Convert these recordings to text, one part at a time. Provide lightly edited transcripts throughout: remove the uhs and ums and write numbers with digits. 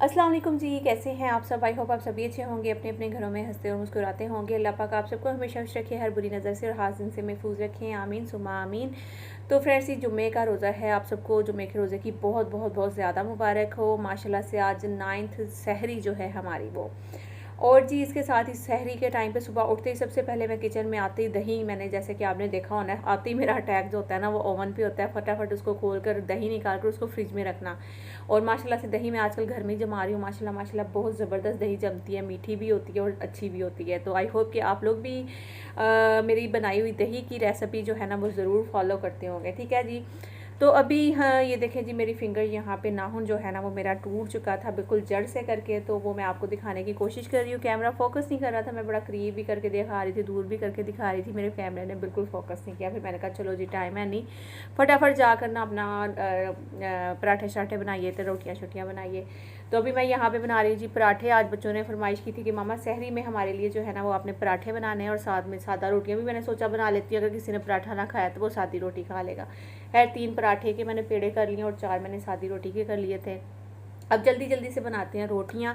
अस्सलाम वालेकुम जी, कैसे हैं आप सब। आई होप आप सभी अच्छे होंगे, अपने अपने घरों में हंसते और मुस्कुराते होंगे। अल्लाह पाक आप सबको हमेशा खुश रखे, हर बुरी नज़र से और हासिन से महफूज रखें, आमीन सुमा आमीन। तो फ्रेंड्स, ये जुम्मे का रोज़ा है, आप सबको जुम्मे के रोज़े की बहुत बहुत बहुत ज़्यादा मुबारक हो। माशाल्लाह से आज 9th सहरी जो है हमारी वो, और जी इसके साथ ही सहरी के टाइम पे सुबह उठते ही सबसे पहले मैं किचन में आते ही दही, मैंने जैसे कि आपने देखा होना है, आते ही मेरा अटैक जो होता है ना वो ओवन पे होता है। फटाफट उसको खोल कर दही निकाल कर उसको फ्रिज में रखना। और माशाल्लाह से दही मैं आजकल घर में ही जमा रही हूँ। माशाल्लाह माशाल्लाह बहुत ज़बरदस्त दही जमती है, मीठी भी होती है और अच्छी भी होती है। तो आई होप कि आप लोग भी मेरी बनाई हुई दही की रेसिपी जो है ना वो ज़रूर फॉलो करते होंगे। ठीक है जी। तो अभी हाँ, ये देखें जी, मेरी फिंगर यहाँ पे नाखून जो है ना वो मेरा टूट चुका था बिल्कुल जड़ से करके। तो वो मैं आपको दिखाने की कोशिश कर रही हूँ। कैमरा फोकस नहीं कर रहा था, मैं बड़ा करीब भी करके दिखा रही थी, दूर भी करके दिखा रही थी, मेरे कैमरे ने बिल्कुल फोकस नहीं किया। फिर मैंने कहा चलो जी टाइम है नहीं, फटाफट जाकर ना अपना पराठे शराठे बनाइए, तो रोटियाँ शोटियाँ बनाइए। तो अभी मैं यहाँ पे बना रही हूँ जी पराठे। आज बच्चों ने फरमाइश की थी कि मामा सहरी में हमारे लिए जो है ना वो आपने पराठे बनाने हैं, और साथ में सादा रोटियाँ भी मैंने सोचा बना लेती हूँ, अगर किसी ने पराठा ना खाया तो वो सादी रोटी खा लेगा। खैर 3 पराठे के मैंने पेड़े कर लिए और 4 मैंने सादी रोटी के कर लिए थे। अब जल्दी जल्दी से बनाते हैं रोटियां।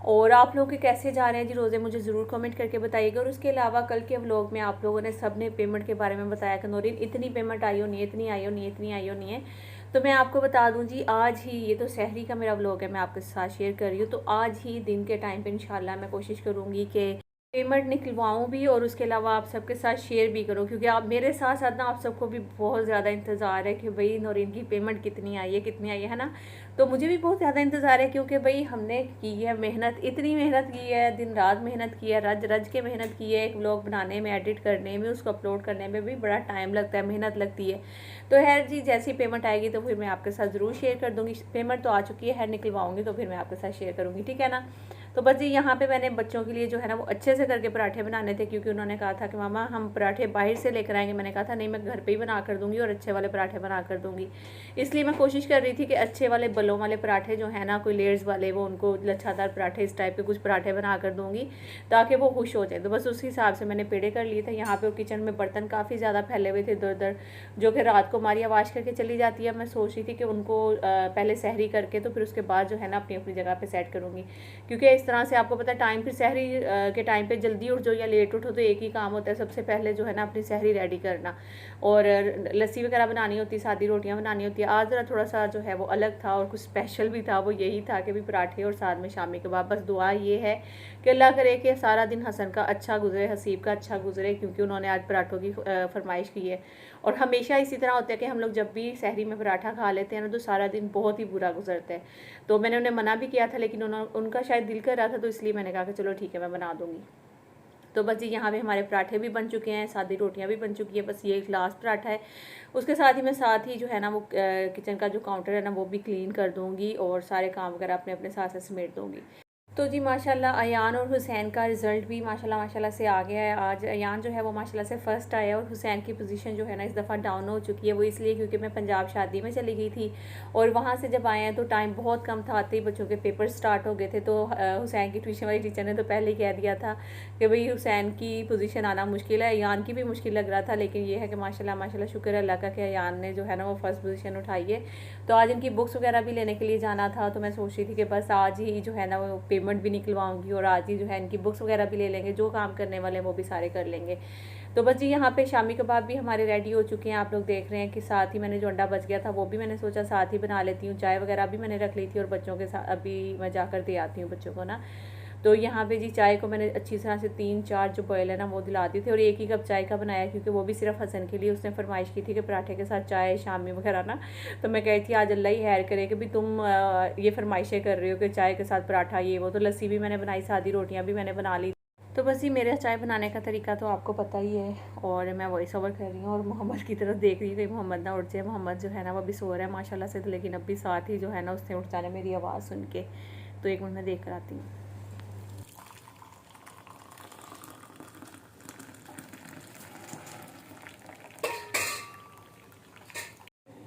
और आप लोग के कैसे जा रहे हैं जी रोज़े, मुझे ज़रूर कमेंट करके बताइएगा। और उसके अलावा कल के व्लॉग में आप लोगों ने सब ने पेमेंट के बारे में बताया कि नौरीन इतनी पेमेंट आई हो नहीं है, इतनी आई हो नहीं है, इतनी आई हो नहीं है। तो मैं आपको बता दूं जी, आज ही, ये तो सहरी का मेरा व्लॉग है, मैं आपके साथ शेयर कर रही हूँ। तो आज ही दिन के टाइम पे इंशाल्लाह मैं कोशिश करूँगी कि पेमेंट निकलवाऊँ भी, और उसके अलावा आप सबके साथ शेयर भी करूँ, क्योंकि आप मेरे साथ साथ ना आप सबको भी बहुत ज़्यादा इंतज़ार है कि भाई नौरीन की पेमेंट कितनी आई है, कितनी आई है ना। तो मुझे भी बहुत ज़्यादा इंतज़ार है, क्योंकि भाई हमने की है मेहनत, इतनी मेहनत की है, दिन रात मेहनत की है, रज रज के मेहनत की है। एक व्लॉग बनाने में, एडिट करने में, उसको अपलोड करने में भी बड़ा टाइम लगता है, मेहनत लगती है। तो खैर जी, जैसी पेमेंट आएगी तो फिर मैं आपके साथ ज़रूर शेयर कर दूँगी। पेमेंट तो आ चुकी है, निकलवाऊँगी तो फिर मैं आपके साथ शेयर करूँगी, ठीक है ना। तो बस जी यहाँ पे मैंने बच्चों के लिए जो है ना वो अच्छे से करके पराठे बनाने थे, क्योंकि उन्होंने कहा था कि मामा हम पराठे बाहर से लेकर आएंगे। मैंने कहा था नहीं, मैं घर पे ही बना कर दूँगी और अच्छे वाले पराठे बना कर दूँगी। इसलिए मैं कोशिश कर रही थी कि अच्छे वाले बलों वाले पराठे जो है ना, कोई लेयर्स वाले, वो उनको लच्छादार पराठे, इस टाइप के कुछ पराठे बना कर दूँगी ताकि वो खुश हो जाए। तो बस उस हिसाब से मैंने पेड़े कर लिए थे। यहाँ पे किचन में बर्तन काफ़ी ज़्यादा फैले हुए थे इधर उधर, जो कि रात को मारिया वाश करके चली जाती है। मैं सोच रही थी कि उनको पहले सहरी करके तो फिर उसके बाद जो है ना अपनी अपनी जगह पे सेट करूँगी, क्योंकि इस तरह से आपको पता है टाइम, फिर सहरी के टाइम पे जल्दी उठ जाओ या लेट उठो तो एक ही काम होता है, सबसे पहले जो है ना अपनी सहरी रेडी करना, और लस्सी वगैरह बनानी होती है, सादी रोटियां बनानी होती है। आज ज़रा थोड़ा सा जो है वो अलग था और कुछ स्पेशल भी था, वो यही था कि भी पराठे और साथ में शामी कबाब। बस दुआ ये है कि अल्लाह करे कि सारा दिन हसन का अच्छा गुजरे, हसीब का अच्छा गुजरे, क्योंकि उन्होंने आज पराठों की फरमाइश की है। और हमेशा इसी तरह होता है कि हम लोग जब भी सहरी में पराठा खा लेते हैं ना तो सारा दिन बहुत ही बुरा गुजरता है। तो मैंने उन्हें मना भी किया था, लेकिन उनका शायद दिल कर रहा था, तो इसलिए मैंने कहा कि चलो ठीक है मैं बना दूँगी। तो बस जी यहाँ पे हमारे पराठे भी बन चुके हैं, सादी रोटियाँ भी बन चुकी है, बस ये एक लास्ट पराठा है। उसके साथ ही मैं साथ ही जो है ना वो किचन का जो काउंटर है ना वो भी क्लीन कर दूँगी, और सारे काम वगैरह अपने अपने साथ साथ समेट दूँगी। तो जी माशाल्लाह अयान और हुसैन का रिज़ल्ट भी माशाल्लाह माशाल्लाह से आ गया है। आज अयान जो है वो माशाल्लाह से फ़र्स्ट आया, और हुसैन की पोजीशन जो है ना इस दफ़ा डाउन हो चुकी है। वो इसलिए क्योंकि मैं पंजाब शादी में चली गई थी, और वहाँ से जब आए हैं तो टाइम बहुत कम था, आते ही बच्चों के पेपर स्टार्ट हो गए थे। तो हुसैन की ट्यूशन वाली टीचर ने तो पहले ही कह दिया था कि भाई हुसैन की पोजीशन आना मुश्किल है। अयान की भी मुश्किल लग रहा था, लेकिन ये है कि माशाल्लाह माशाल्लाह शुक्र है अल्लाह का कि अयान ने जो है ना वो फर्स्ट पोजीशन उठाई है। तो आज इनकी बुक्स वगैरह भी लेने के लिए जाना था, तो मैं सोच रही थी कि बस आज ही जो है ना वो पेमेंट भी निकलवाऊंगी, और आज ही जो है इनकी बुक्स वगैरह भी ले लेंगे, जो काम करने वाले हैं वो भी सारे कर लेंगे। तो बस जी यहाँ पे शामी कबाब भी हमारे रेडी हो चुके हैं, आप लोग देख रहे हैं कि साथ ही मैंने जो अंडा बच गया था वो भी मैंने सोचा साथ ही बना लेती हूँ। चाय वगैरह भी मैंने रख ली थी, और बच्चों के साथ अभी मैं जाकर दे आती हूँ बच्चों को ना। तो यहाँ पे जी चाय को मैंने अच्छी तरह से 3-4 जो बॉयल है ना वो दिला दी थी, और एक ही कप चाय का बनाया, क्योंकि वो भी सिर्फ हसन के लिए उसने फरमाइश की थी कि पराठे के साथ चाय शामी वगैरह ना। तो मैं कही थी आज अल्लाह ही हैर करे कि भी तुम ये फरमाइशें कर रहे हो कि चाय के साथ पराठा ये वो। तो लस्सी भी मैंने बनाई, सादी रोटियाँ भी मैंने बना ली। तो बस ये मेरा चाय बनाने का तरीका तो आपको पता ही है, और मैं वॉइस ओवर कर रही हूँ और मोहम्मद की तरफ देख रही हूँ कि मोहम्मद ना उठ जाए। मोहम्मद जो है ना वो अभी सो रहा है माशाल्लाह से, तो लेकिन अभी साथ ही जो है ना उसने उठ जाना मेरी आवाज़ सुन के। तो एक मिनट में देख कर आती हूँ।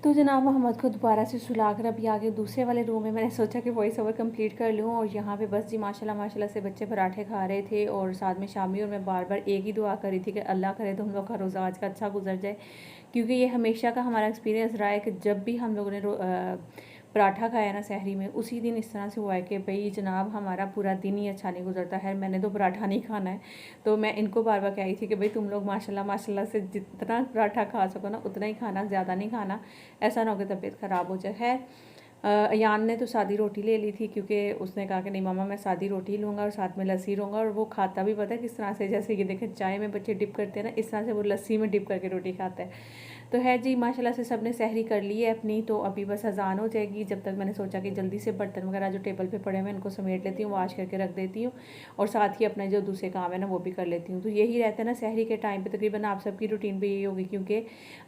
तो जनाब मोहम्मद को दोबारा से सुलाकर अभी आगे दूसरे वाले रूम में मैंने सोचा कि वॉइस ओवर कंप्लीट कर लूँ। और यहाँ पे बस जी माशाल्लाह माशाल्लाह से बच्चे पराठे खा रहे थे, और साथ में शामी, और मैं बार बार एक ही दुआ कर रही थी कि अल्लाह करे तो हम लोग का रोज़ा आज का अच्छा गुजर जाए, क्योंकि ये हमेशा का हमारा एक्सपीरियंस रहा है कि जब भी हम लोगों ने पराठा खाया ना सहरी में, उसी दिन इस तरह से हुआ है कि भाई जनाब हमारा पूरा दिन ही अच्छा नहीं गुजरता है, मैंने तो पराठा नहीं खाना है। तो मैं इनको बार बार कह रही थी कि भाई तुम लोग माशाल्लाह माशाल्लाह से जितना पराठा खा सको ना उतना ही खाना, ज़्यादा नहीं खाना, ऐसा ना हो कि तबीयत ख़राब हो जाए। है अयान ने तो सादी रोटी ले ली थी, क्योंकि उसने कहा कि नहीं मामा मैं सादी रोटी ही लूँगा और साथ में लस्सी लूँगा। और वो खाता भी पता है किस तरह से, जैसे ये देखें चाय में बच्चे डिप करते हैं ना, इस तरह से वो लस्सी में डिप करके रोटी खाता है। तो है जी माशाल्लाह से सब ने सहरी कर ली है अपनी। तो अभी बस अजान हो जाएगी, जब तक मैंने सोचा कि जल्दी से बर्तन वगैरह जो टेबल पे पड़े हुए हैं इनको समेट लेती हूँ, वॉश करके रख देती हूँ, और साथ ही अपना जो दूसरे काम है ना वो भी कर लेती हूँ। तो यही रहता है ना सहरी के टाइम पे, तकरीबन आप सबकी रूटीन भी यही होगी, क्योंकि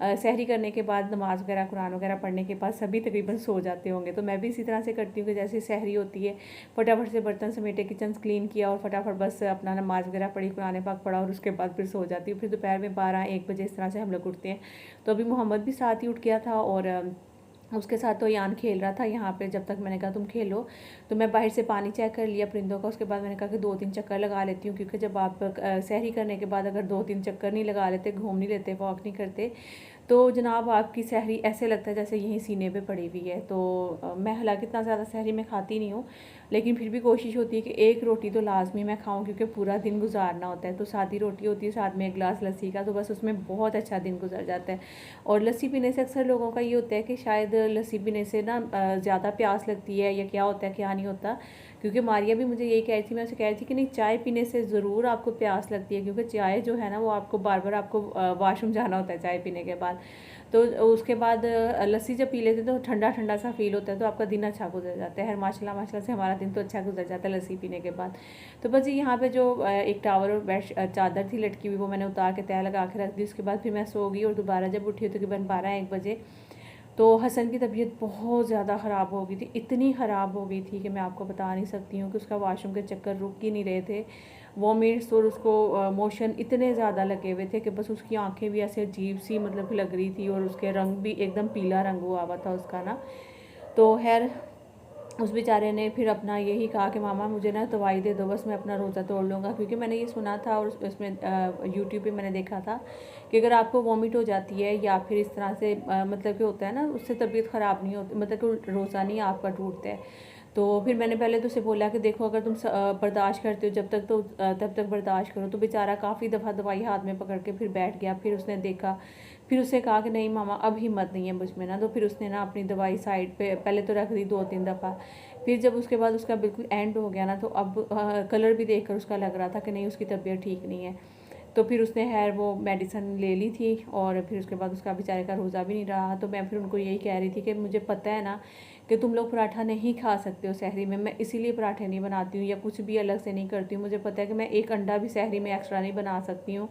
सहरी करने के बाद नमाज़ वगैरह कुरान वगैरह पढ़ने के बाद सभी तकरीबन सो जाते होंगे। तो मैं भी इसी तरह से करती हूँ कि जैसे सहरी होती है फटाफट से बर्तन समेटे, किचन क्लीन किया और फटाफट बस अपना नमाज वगैरह पढ़ी, कुरान पाक पढ़ा और उसके बाद फिर सो जाती हूँ। फिर दोपहर में 12-1 बजे इस तरह से हम लोग उठते हैं। तो अभी मोहम्मद भी साथ ही उठ गया था और उसके साथ तो यान खेल रहा था यहाँ पे। जब तक मैंने कहा तुम खेलो, तो मैं बाहर से पानी चेक कर लिया परिंदों का। उसके बाद मैंने कहा कि 2-3 चक्कर लगा लेती हूँ, क्योंकि जब आप सहरी करने के बाद अगर 2-3 चक्कर नहीं लगा लेते, घूम नहीं लेते, वॉक नहीं करते, तो जनाब आपकी सहरी ऐसे लगता है जैसे यहीं सीने पे पड़ी हुई है। तो मैं हालांकि इतना ज़्यादा सहरी में खाती नहीं हूँ, लेकिन फिर भी कोशिश होती है कि एक रोटी तो लाजमी मैं खाऊं, क्योंकि पूरा दिन गुजारना होता है। तो सादी रोटी होती है, साथ में एक गिलास लस्सी का, तो बस उसमें बहुत अच्छा दिन गुजर जाता है। और लस्सी पीने से अक्सर लोगों का ये होता है कि शायद लस्सी पीने से ना ज़्यादा प्यास लगती है, या क्या होता है क्या नहीं होता। क्योंकि मारिया भी मुझे यही कह रही थी, मैं उसे कह रही थी कि नहीं चाय पीने से ज़रूर आपको प्यास लगती है, क्योंकि चाय जो है ना वो आपको बार बार आपको वॉशरूम जाना होता है चाय पीने के बाद। तो उसके बाद लस्सी जब पी लेते हैं तो ठंडा ठंडा सा फील होता है, तो आपका दिन अच्छा गुजर जाता है। माशाल्लाह माशाल्लाह से हमारा दिन तो अच्छा गुजर जाता है लस्सी पीने के बाद। तो बस यहाँ पे जो एक टावल और बेड चादर थी लटकी हुई, वो मैंने उतार के तय लगा के रख दी। उसके बाद फिर मैं सो गई, और दोबारा जब उठी तो तकरीबन 12-1 बजे, तो हसन की तबीयत बहुत ज़्यादा ख़राब हो गई थी। इतनी ख़राब हो गई थी कि मैं आपको बता नहीं सकती हूँ कि उसका वॉशरूम के चक्कर रुक ही नहीं रहे थे। वॉमिट्स और उसको मोशन इतने ज़्यादा लगे हुए थे कि बस उसकी आंखें भी ऐसे अजीब सी मतलब लग रही थी, और उसके रंग भी एकदम पीला रंग हुआ हुआ था उसका ना। तो खैर उस बेचारे ने फिर अपना यही कहा कि मामा मुझे ना दवाई दे दो, बस मैं अपना रोज़ा तोड़ लूँगा। क्योंकि मैंने ये सुना था और उसमें यूट्यूब पे मैंने देखा था कि अगर आपको वॉमिट हो जाती है या फिर इस तरह से मतलब कि होता है ना, उससे तबीयत ख़राब नहीं होती, मतलब कि रोज़ा नहीं आपका टूटता है। तो फिर मैंने पहले तो उसे बोला कि देखो अगर तुम बर्दाश्त करते हो जब तक, तो तब तक बर्दाश्त करो। तो बेचारा काफ़ी दफ़ा दवाई हाथ में पकड़ के फिर बैठ गया। फिर उसने देखा, फिर उससे कहा कि नहीं मामा अब हिम्मत नहीं है मुझ में ना। तो फिर उसने ना अपनी दवाई साइड पे पहले तो रख दी 2-3 दफ़ा। फिर जब उसके बाद उसका बिल्कुल एंड हो गया ना, तो अब कलर भी देखकर उसका लग रहा था कि नहीं उसकी तबीयत ठीक नहीं है। तो फिर उसने खैर वो मेडिसिन ले ली थी, और फिर उसके बाद उसका बेचारे का रोज़ा भी नहीं रहा। तो मैं फिर उनको यही कह रही थी कि मुझे पता है ना कि तुम लोग पराठा नहीं खा सकते हो सहरी में, मैं इसीलिए पराठे नहीं बनाती हूँ या कुछ भी अलग से नहीं करती हूँ। मुझे पता है कि मैं एक अंडा भी सहरी में एक्स्ट्रा नहीं बना सकती हूँ,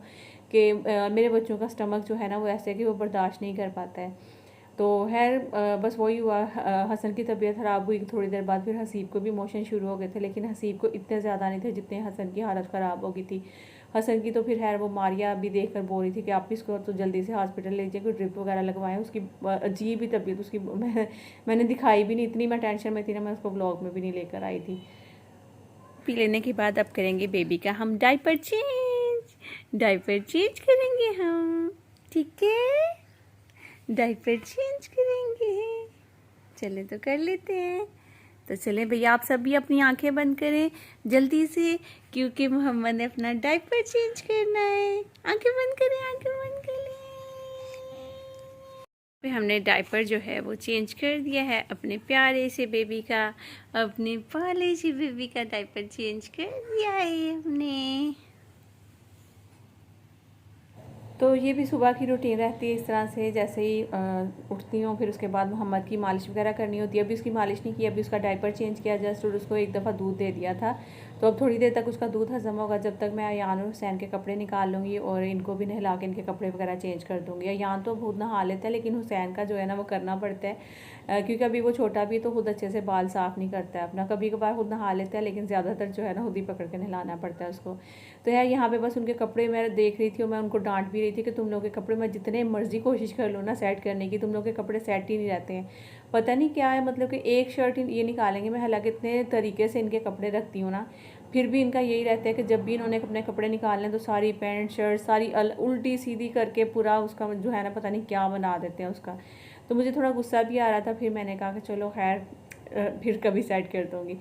कि मेरे बच्चों का स्टमक जो है ना वो ऐसे है कि वो बर्दाश्त नहीं कर पाता है। तो खैर बस वही हुआ, हसन की तबीयत ख़राब हुई थोड़ी देर बाद। फिर हसीब को भी मोशन शुरू हो गए थे, लेकिन हसीब को इतने ज़्यादा नहीं थे जितने हसन की हालत ख़राब हो गई थी। हसन की तो फिर खैर वो मारिया भी देख कर बोल रही थी कि आप इसको तो जल्दी से हॉस्पिटल ले जाइए, कोई ड्रिप वगैरह लगवाएं। उसकी अजीब ही तबीयत उसकी, मैंने दिखाई भी नहीं, इतनी मैं टेंशन में थी ना, मैं उसको ब्लॉग में भी नहीं लेकर आई थी। पी लेने के बाद अब करेंगे बेबी का हम डायपर चेंज, डायपर चेंज करेंगे हम, ठीक है, डायपर चेंज करेंगे। चले तो कर लेते हैं। तो चले भैया आप सब भी अपनी आंखें बंद करें जल्दी से, क्योंकि मोहम्मद ने अपना डायपर चेंज करना है। आंखें बंद करें, आंखें बंद करें। फिर हमने डायपर जो है वो चेंज कर दिया है अपने प्यारे से बेबी का, अपने पाले से बेबी का डायपर चेंज कर दिया है हमने। तो ये भी सुबह की रूटीन रहती है इस तरह से, जैसे ही उठती हूँ फिर उसके बाद मोहम्मद की मालिश वगैरह करनी होती है। अभी उसकी मालिश नहीं की, अभी उसका डायपर चेंज किया जस्ट, और उसको एक दफ़ा दूध दे दिया था। तो अब थोड़ी देर तक उसका दूध हज़म होगा, जब तक मैं यान और हुसैन के कपड़े निकाल लूँगी और इनको भी नहला के इनके कपड़े वगैरह चेंज कर दूँगी। यान तो खुद नहा लेता है, लेकिन हुसैन का जो है ना वो करना पड़ता है, क्योंकि अभी वो छोटा भी तो खुद अच्छे से बाल साफ़ नहीं करता है अपना। कभी कभार खुद नहा लेता है, लेकिन ज़्यादातर जो है ना खुद ही पकड़ के नहलाना पड़ता है उसको। तो यार यहाँ पे बस उनके कपड़े मैं देख रही थी, और मैं उनको डांट भी रही थी कि तुम लोग के कपड़े मैं जितने मर्जी कोशिश कर लूँ ना सेट करने की, तुम लोग के कपड़े सेट ही नहीं रहते हैं। पता नहीं क्या है, मतलब कि एक शर्ट ये निकालेंगे, मैं हालांकि इतने तरीके से इनके कपड़े रखती हूँ ना, फिर भी इनका यही रहता है कि जब भी इन्होंने अपने कपड़े निकालने तो सारी पैंट शर्ट सारी उल्टी सीधी करके पूरा उसका जो है ना पता नहीं क्या बना देते हैं उसका। तो मुझे थोड़ा गुस्सा भी आ रहा था। फिर मैंने कहा कि चलो खैर फिर कभी सेट कर दूँगी।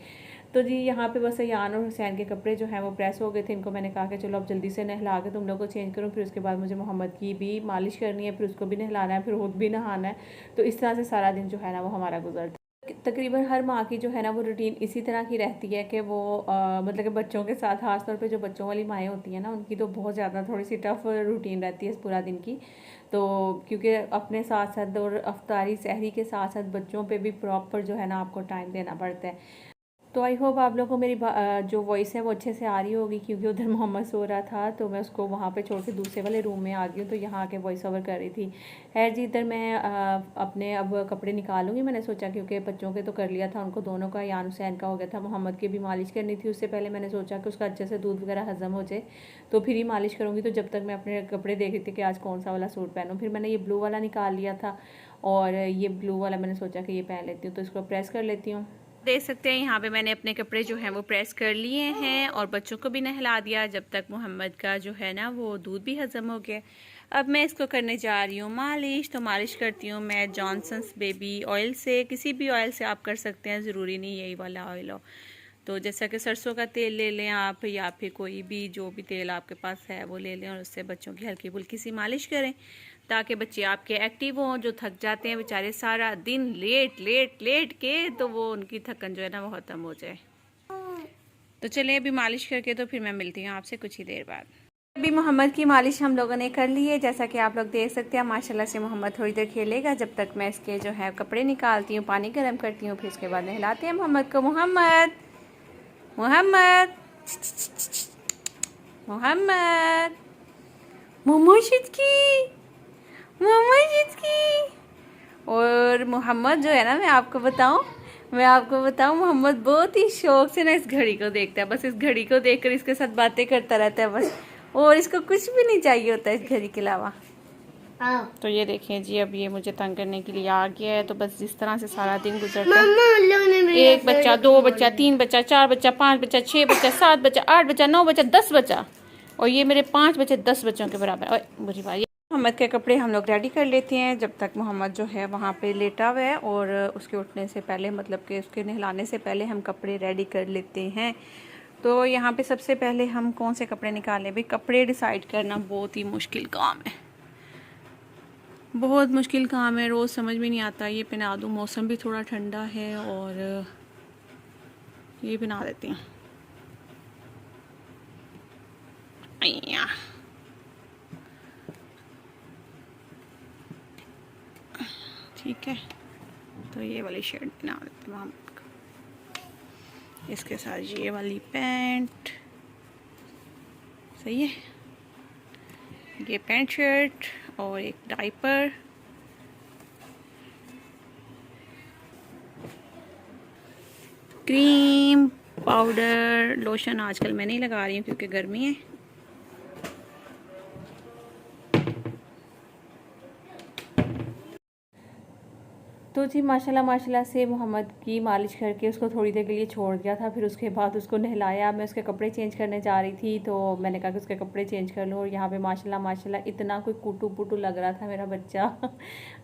तो जी यहाँ पे बस यान और हुसैन के कपड़े जो हैं वो प्रेस हो गए थे। इनको मैंने कहा कि चलो अब जल्दी से नहला के तुम लोग को चेंज करूँ, फिर उसके बाद मुझे मोहम्मद की भी मालिश करनी है, फिर उसको भी नहलाना है, फिर खुद भी नहाना है। तो इस तरह से सारा दिन जो है ना वो हमारा गुजरता है। तकरीबन हर माँ की जो है ना वो रूटीन इसी तरह की रहती है कि वो मतलब कि बच्चों के साथ खास तौर पे जो बच्चों वाली माएँ होती हैं ना, उनकी तो बहुत ज़्यादा थोड़ी सी टफ रूटीन रहती है इस पूरा दिन की। तो क्योंकि अपने साथ साथ और अफ्तारी सहरी के साथ साथ बच्चों पे भी प्रॉपर जो है ना आपको टाइम देना पड़ता है। तो आई होप आप लोगों को मेरी जो वॉइस है वो अच्छे से आ रही होगी, क्योंकि उधर मोहम्मद सो रहा था तो मैं उसको वहाँ पे छोड़ के दूसरे वाले रूम में आ गई हूँ, तो यहाँ आके वॉइस ओवर कर रही थी। खैर जी, इधर मैं अपने अब कपड़े निकालूंगी। मैंने सोचा क्योंकि बच्चों के तो कर लिया था, उनको दोनों का, यान हुसैन का हो गया था, मोहम्मद की भी मालिश करनी थी। उससे पहले मैंने सोचा कि उसका अच्छे से दूध वगैरह हज़म हो जाए तो फिर ही मालिश करूँगी। तो जब तक मैं अपने कपड़े देख रही थी कि आज कौन सा वाला सूट पहनूँ, फिर मैंने ये ब्लू वाला निकाल लिया था और ये ब्लू वाला मैंने सोचा कि ये पहन लेती हूँ, तो इसको प्रेस कर लेती हूँ। देख सकते हैं यहाँ पे मैंने अपने कपड़े जो हैं वो प्रेस कर लिए हैं और बच्चों को भी नहला दिया, जब तक मोहम्मद का जो है ना वो दूध भी हज़म हो गया। अब मैं इसको करने जा रही हूँ मालिश। तो मालिश करती हूँ मैं जॉनसन्स बेबी ऑयल से, किसी भी ऑयल से आप कर सकते हैं, ज़रूरी नहीं यही वाला ऑयल हो। तो जैसा कि सरसों का तेल ले लें आप, या फिर कोई भी जो भी तेल आपके पास है वो ले लें और उससे बच्चों की हल्की फुल्की सी मालिश करें, ताकि बच्चे आपके एक्टिव हों। जो थक जाते हैं बेचारे सारा दिन लेट लेट लेट के, तो वो उनकी थकन जो है ना वो ख़त्म हो जाए। तो चलें अभी मालिश करके तो फिर मैं मिलती हूँ आपसे कुछ ही देर बाद। अभी मोहम्मद की मालिश हम लोगों ने कर ली है, जैसा कि आप लोग देख सकते हैं। माशाल्लाह से मोहम्मद थोड़ी देर खेलेगा जब तक मैं इसके जो है कपड़े निकालती हूँ, पानी गर्म करती हूँ, फिर उसके बाद नहलाते हैं मोहम्मद को। मोहम्मद मोहम्मद मोहम्मद मोहम्मद की। और मोहम्मद जो है ना, मैं आपको बताऊं मोहम्मद बहुत ही शौक से ना इस घड़ी को देखता है। बस इस घड़ी को देखकर इसके साथ बातें करता रहता है बस, और इसको कुछ भी नहीं चाहिए होता है इस घड़ी के अलावा। तो ये देखें जी, अब ये मुझे तंग करने के लिए आ गया है। तो बस जिस तरह से सारा दिन गुजरता है, एक बच्चा, दो बच्चा, तीन बच्चा, चार बच्चा, पाँच बच्चा, छः बच्चा, सात बच्चा, आठ बच्चा, नौ बच्चा, 10 बच्चा, और ये मेरे 5 बच्चे 10 बच्चों के बराबर। और बुरी बात, मोहम्मद के कपड़े हम लोग रेडी कर लेते हैं जब तक मोहम्मद जो है वहाँ पे लेटा हुआ है, और उसके उठने से पहले, मतलब कि उसके नहलाने से पहले हम कपड़े रेडी कर लेते हैं। तो यहाँ पे सबसे पहले हम कौन से कपड़े निकालें भाई। कपड़े डिसाइड करना बहुत ही मुश्किल काम है, बहुत मुश्किल काम है, रोज़ समझ में नहीं आता। ये पहना दूँ, मौसम भी थोड़ा ठंडा है, और ये पहना देते हैं। ठीक है, तो ये वाली शर्ट बना देते हैं मोहम्मद को, इसके साथ ये वाली पैंट, सही है, ये पैंट शर्ट और एक डाइपर। क्रीम, पाउडर, लोशन आजकल मैं नहीं लगा रही हूँ क्योंकि गर्मी है। तो जी माशाल्लाह से मोहम्मद की मालिश करके उसको थोड़ी देर के लिए छोड़ दिया था, फिर उसके बाद उसको नहलाया। मैं उसके कपड़े चेंज करने जा रही थी, तो मैंने कहा कि उसके कपड़े चेंज कर लूँ। और यहाँ पे माशाल्लाह इतना कोई कुटू पुटू लग रहा था मेरा बच्चा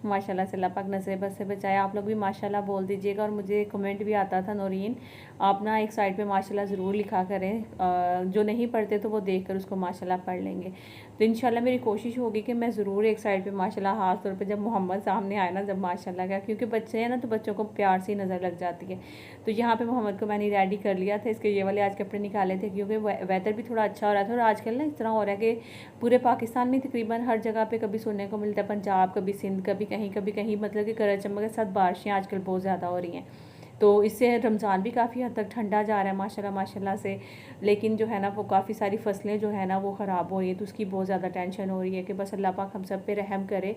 माशाल्लाह से, अल्लाह पाक नज़र बद से बचाया। आप लोग भी माशाल्लाह बोल दीजिएगा, और मुझे कमेंट भी आता था, नौरीन आप ना एक साइड पर माशाल्लाह ज़रूर लिखा करें। जो नहीं पढ़ते तो वो देख कर उसको माशाल्लाह पढ़ लेंगे। तो इंशाल्लाह मेरी कोशिश होगी कि मैं ज़रूर एक साइड पे माशाल्लाह, खास तौर पे जब मोहम्मद सामने आए ना, जब माशाल्लाह का, क्योंकि बच्चे हैं ना तो बच्चों को प्यार से ही नज़र लग जाती है। तो यहाँ पे मोहम्मद को मैंने रेडी कर लिया था। इसके ये वाले आज कपड़े निकाले थे क्योंकि वेदर भी थोड़ा अच्छा हो रहा था। और आजकल ना इस तरह हो रहा है कि पूरे पाकिस्तान में तकरीबन हर जगह पर कभी सुनने को मिलता है, पंजाब, कभी सिंध, कभी कहीं, मतलब कि गरज चमक के साथ बारिशें आजकल बहुत ज़्यादा हो रही हैं। तो इससे रमज़ान भी काफ़ी हद तक ठंडा जा रहा है माशाल्लाह से। लेकिन जो है ना वो काफ़ी सारी फसलें जो है ना वो ख़राब हो रही है, तो उसकी बहुत ज़्यादा टेंशन हो रही है कि बस अल्लाह पाक हम सब पे रहम करे।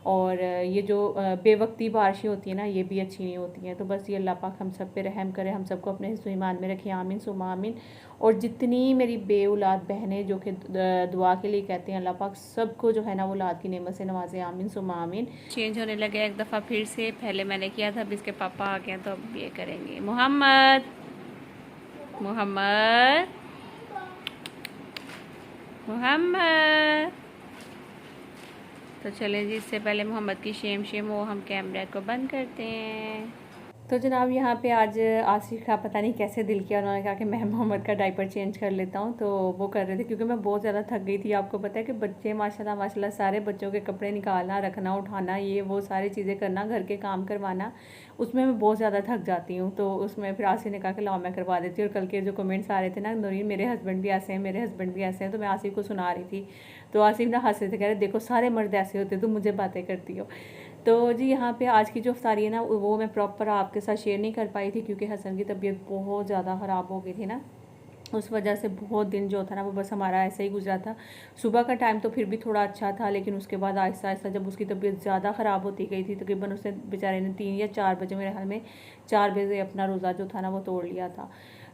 और ये जो बेवक्ती बारिशें होती हैं ना, ये भी अच्छी नहीं होती हैं। तो बस ये अल्लाह पाक हम सब पे रहम करे, हम सबको अपने हिस्सों ईमान में रखे, आमीन सुमा आमीन। और जितनी मेरी बे औलाद बहनें जो कि दुआ के लिए कहते हैं, अल्लाह पाक सबको जो है ना वो औलाद की नेमत से नवाजे, आमीन सुमा आमीन। चेंज होने लगे एक दफ़ा फिर से, पहले मैंने किया था, अब इसके पापा आ गए तो अब ये करेंगे। मोहम्मद मोहम्मद मोहम्मद तो चलें जी, इससे पहले मोहम्मद की शेम वो हम कैमरा को बंद करते हैं। तो जनाब यहाँ पे आज आसिफ का पता नहीं कैसे दिल किया, उन्होंने कहा कि मैं मोहम्मद का डायपर चेंज कर लेता हूँ। तो वो कर रहे थे क्योंकि मैं बहुत ज़्यादा थक गई थी। आपको पता है कि बच्चे माशाल्लाह माशाल्लाह सारे बच्चों के कपड़े निकालना, रखना, उठाना, ये वो सारी चीज़ें करना, घर के काम करवाना, उसमें मैं बहुत ज़्यादा थक जाती हूँ। तो उसमें फिर आसिफ ने कहा कि लाओ मैं करवा देती हूँ। और कल के जो कमेंट्स आ रहे थे ना, नूरीन मेरे हस्बैंड भी ऐसे हैं, मेरे हस्बैंड भी ऐसे हैं, तो मैं आसिफ को सुना रही थी। तो आसिफ ना हंस रहे थे, कह रहे देखो सारे मर्द ऐसे होते, तुम मुझे बातें करती हो। तो जी यहाँ पे आज की जो अफ्तारी है ना, वो मैं प्रॉपर आपके साथ शेयर नहीं कर पाई थी क्योंकि हसन की तबीयत बहुत ज़्यादा ख़राब हो गई थी ना। उस वजह से बहुत दिन जो था ना वो बस हमारा ऐसे ही गुजरा था। सुबह का टाइम तो फिर भी थोड़ा अच्छा था, लेकिन उसके बाद आहिस्ता आहिस्ता जब उसकी तबीयत ज़्यादा ख़राब होती गई थी, तकरीबन उसने बेचारे ने 3 या 4 बजे, मेरे हाल में 4 बजे अपना रोज़ा जो था ना वो तोड़ लिया था।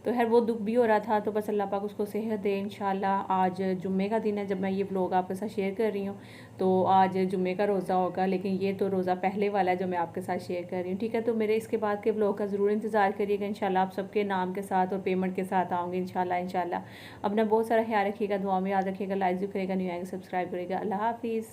तो खैर वो दुख भी हो रहा था। तो बस अल्लाह पाक उसको सेहत दे इंशाल्लाह। आज जुम्मे का दिन है जब मैं ये व्लॉग आपके साथ शेयर कर रही हूँ। तो आज जुम्मे का रोज़ा होगा, लेकिन ये तो रोज़ा पहले वाला है जो मैं आपके साथ शेयर कर रही हूँ, ठीक है। तो मेरे इसके बाद के व्लॉग का ज़रूर इंतज़ार करिएगा। इंशाल्लाह आप सबके नाम के साथ और पेमेंट के साथ आऊँगी इंशाल्लाह। अपना बहुत सारा ख्याल रखिएगा, दुआ में याद रखिएगा, लाइक भी करेगा, न्यू आएंगे सब्सक्राइब करेगा। अल्लाह हाफिज़।